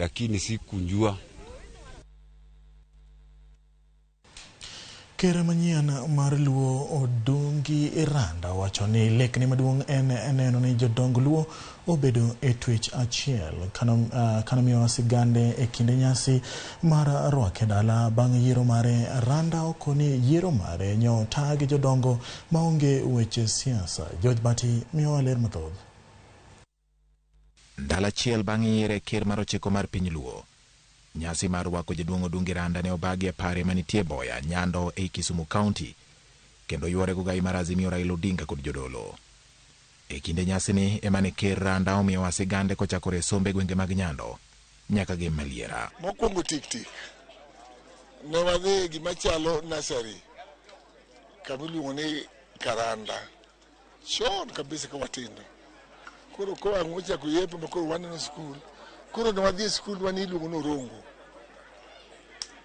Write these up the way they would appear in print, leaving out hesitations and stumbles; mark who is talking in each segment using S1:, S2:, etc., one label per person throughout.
S1: lakini sikunjua.
S2: Ker manyien mar Luo Odungi Randa wacho ni lekni maduong' en neno ni jodong Luo obedo e twech achiel kanomiyo sigande e kinde nyasi mar rwake dala bang' yiero mare. Randa okoni yiero mare nyo tagi jodongo maonge weche siasa. George Bati miyo ler mathoth.
S3: Dala achiel bang' yiere ker mar ochiko mar piny Luo, nyasi mar rwako Jaduong' Odungi Randa ne obagi e pare manitie Boya, Nyando e Kisumu County, kendo yuore gogai mar Azimio Raila Odinga kod jodolo. E kinde nyasi ni emane ker Randa omiyo wasigande kochakore sombe gwenge mag Nyando nyaka gi Maliera.
S4: Mokwongo tik ne wadhi gimachalo nasari kamiluongo ni Karanda chon kabisa ka watindo. Koro koa ng'ochako yepo makoro waneno skul. Koro ne wadhi e skul wani iluongo ni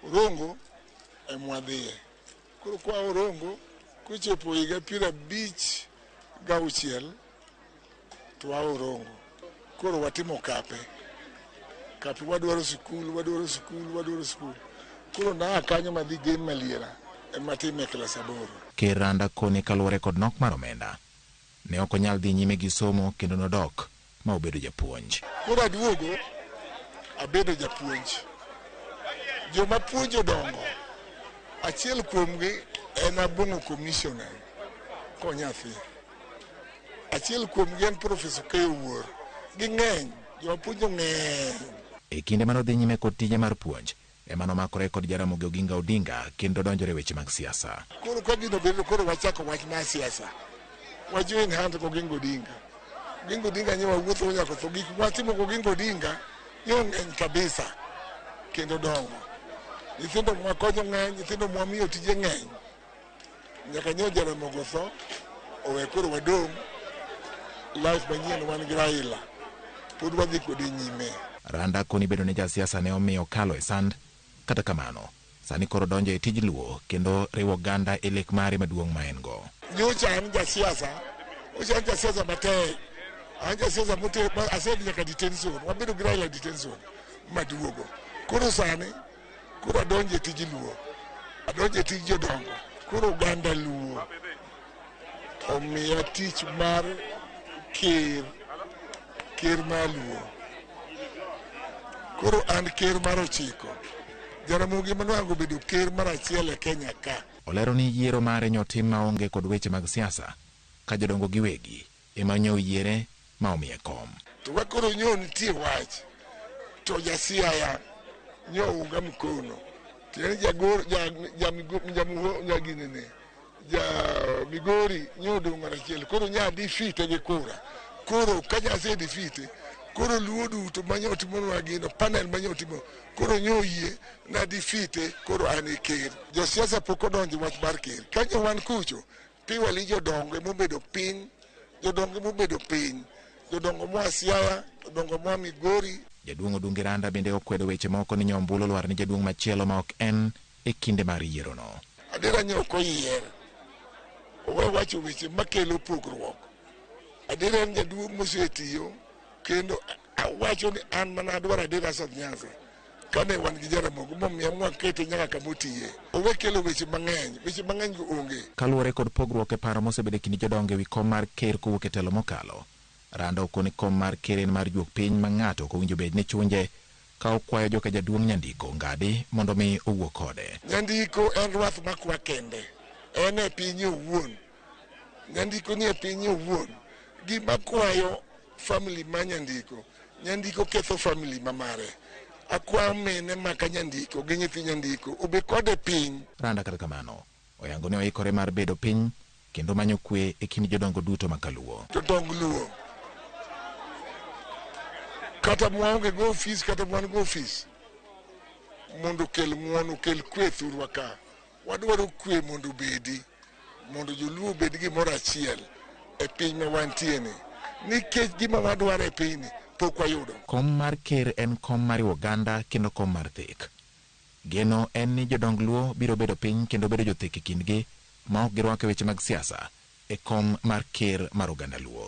S4: Orongo e mwadhiye. Koro kwa Orongo kuchopo higa 56 to wa Orongo. Koro watimo kape wadwaro skul. Koro na kanyo madhi gen Maliera e matime klas 8.
S3: Ker Randa kone kaluwore kod nok mar omenda ne ok onyal dhi nyime gi somo kendo nodok ma obedo japuonj.
S4: Koro aduogo abedo japuonj. Joma puonjo dongo achiel kuomgi en Abong'o commissioner konyathi. Achiel kuomgi en Professor Keyo Wuor. Ging'eny, joma puonjo ng'eny.
S3: E kinde manodhi nyime kod tije mar puonj ema nomakore kod Jaramogi Oginga Odinga kendo donjore weche mag siasa.
S4: Koro ka gino bedo koro wachako wach mar siasa. Wajoin hand ko Oginga Odinga. Oginga Odinga nyewa wuotho nyaka tho. Gik watimo ko Oginga Odinga yo ng'eny kabisa kendo dongo. Nyithindo mwakonyo ng'eny, nyithindo mwamiyo tije ng'eny. Nyaka nyo Jaramogi tho owe koro wadong' life manyien wan gi Raila. Pod wadhi kode nyime.
S3: Randa koni bedo ne jasiasa ne omiyo kalo e sand, kata kamano sani koro donjo e tij luo kendo riwo ganda e lek mare maduong' ma en go.
S4: Nyocha an jasiasa matek. An jasiasa mote asedi nyaka detention. Wabedo gi Raila detention maduogo. Koro sani koro adonje tij luo. Adonje tij jodongo. Koro ganda luo omiya tich mar ker mar luo. Koro an ker mar ochiko. Jaramogi manwango bedo ker mar achiel e Kenya ka.
S3: Olero ni yiero mare nyotim maonge kod weche mag siasa ka jodongo giwegi ema nyo yiere ma omiye kom.
S4: To wakoro nyo nitie wach to jasiaya nyo unga mkono. Tieni Migori nyo dongo achiel. Koro nya defeat gi kura. Koro kanya se defeat koro luo duto manyo timo gino panel manyo timo koro nyo yie na defeat koro an ker. Josiasa pok odonjo wach mar ker. Kanyo wan kucho piwali jodongo mobedo piny. Jodongo mwa Siaya, jodongo mwa Migori.
S3: Jaduong' Odungi Randa bende okwedo weche moko ni nyombulu lwar ni jaduong' machielo ma ok en e kinde mar yiero no.
S4: Adira nyoko yier. Owe wacho weche makelo pogruok. Adira en jaduong' mosetiyo kendo wacho ni an mana adwaro adira South Nyanza. Kane wan gi Jaramogi momiyo mwakete nyaka kamotiye. Owe kelo weche mang'eny go onge.
S3: Kaluwore kod pogruok e paro mosebedo kinde jodongo e wi kom mar ker kowuok e telo mokalo, Randa okoni kom mar ker en mar juok piny ma ng'ato ok owinjo bed ne chunje ka okwayo joka jaduong' Nyandiko ngadi mondo mi owuo kode.
S4: Nyandiko en rwath makwa kende. En e pinye owuon. Nyandiko ni e pinye owuon. Gima kwayo family ma Nyandiko ketho family ma mare. Akwa mene maka Nyandiko gi nyithi Nyandiko obe kode piny.
S3: Randa kata kamano oyango ni oikore mar bedo piny kendo manyo kwe e kind jodongo duto makaluo.
S4: Jodongo luo kata mwaonge go ofis kata mwan go ofis mondo kel kwe thurwa ka. Wadwaro kwe mondo bedi mondo joluo bed gimoro achiel e piny ma wantieni. Nikech gima wadwaro e piny pok wayudo.
S3: Kom mar ker en kom mar Uganda kendo kom mar thik. Geno en ni jodong luo biro bedo piny kendo bedo jothik e kindgi ma ok girwako weche mag siasa e kom mar ker mar Uganda luo.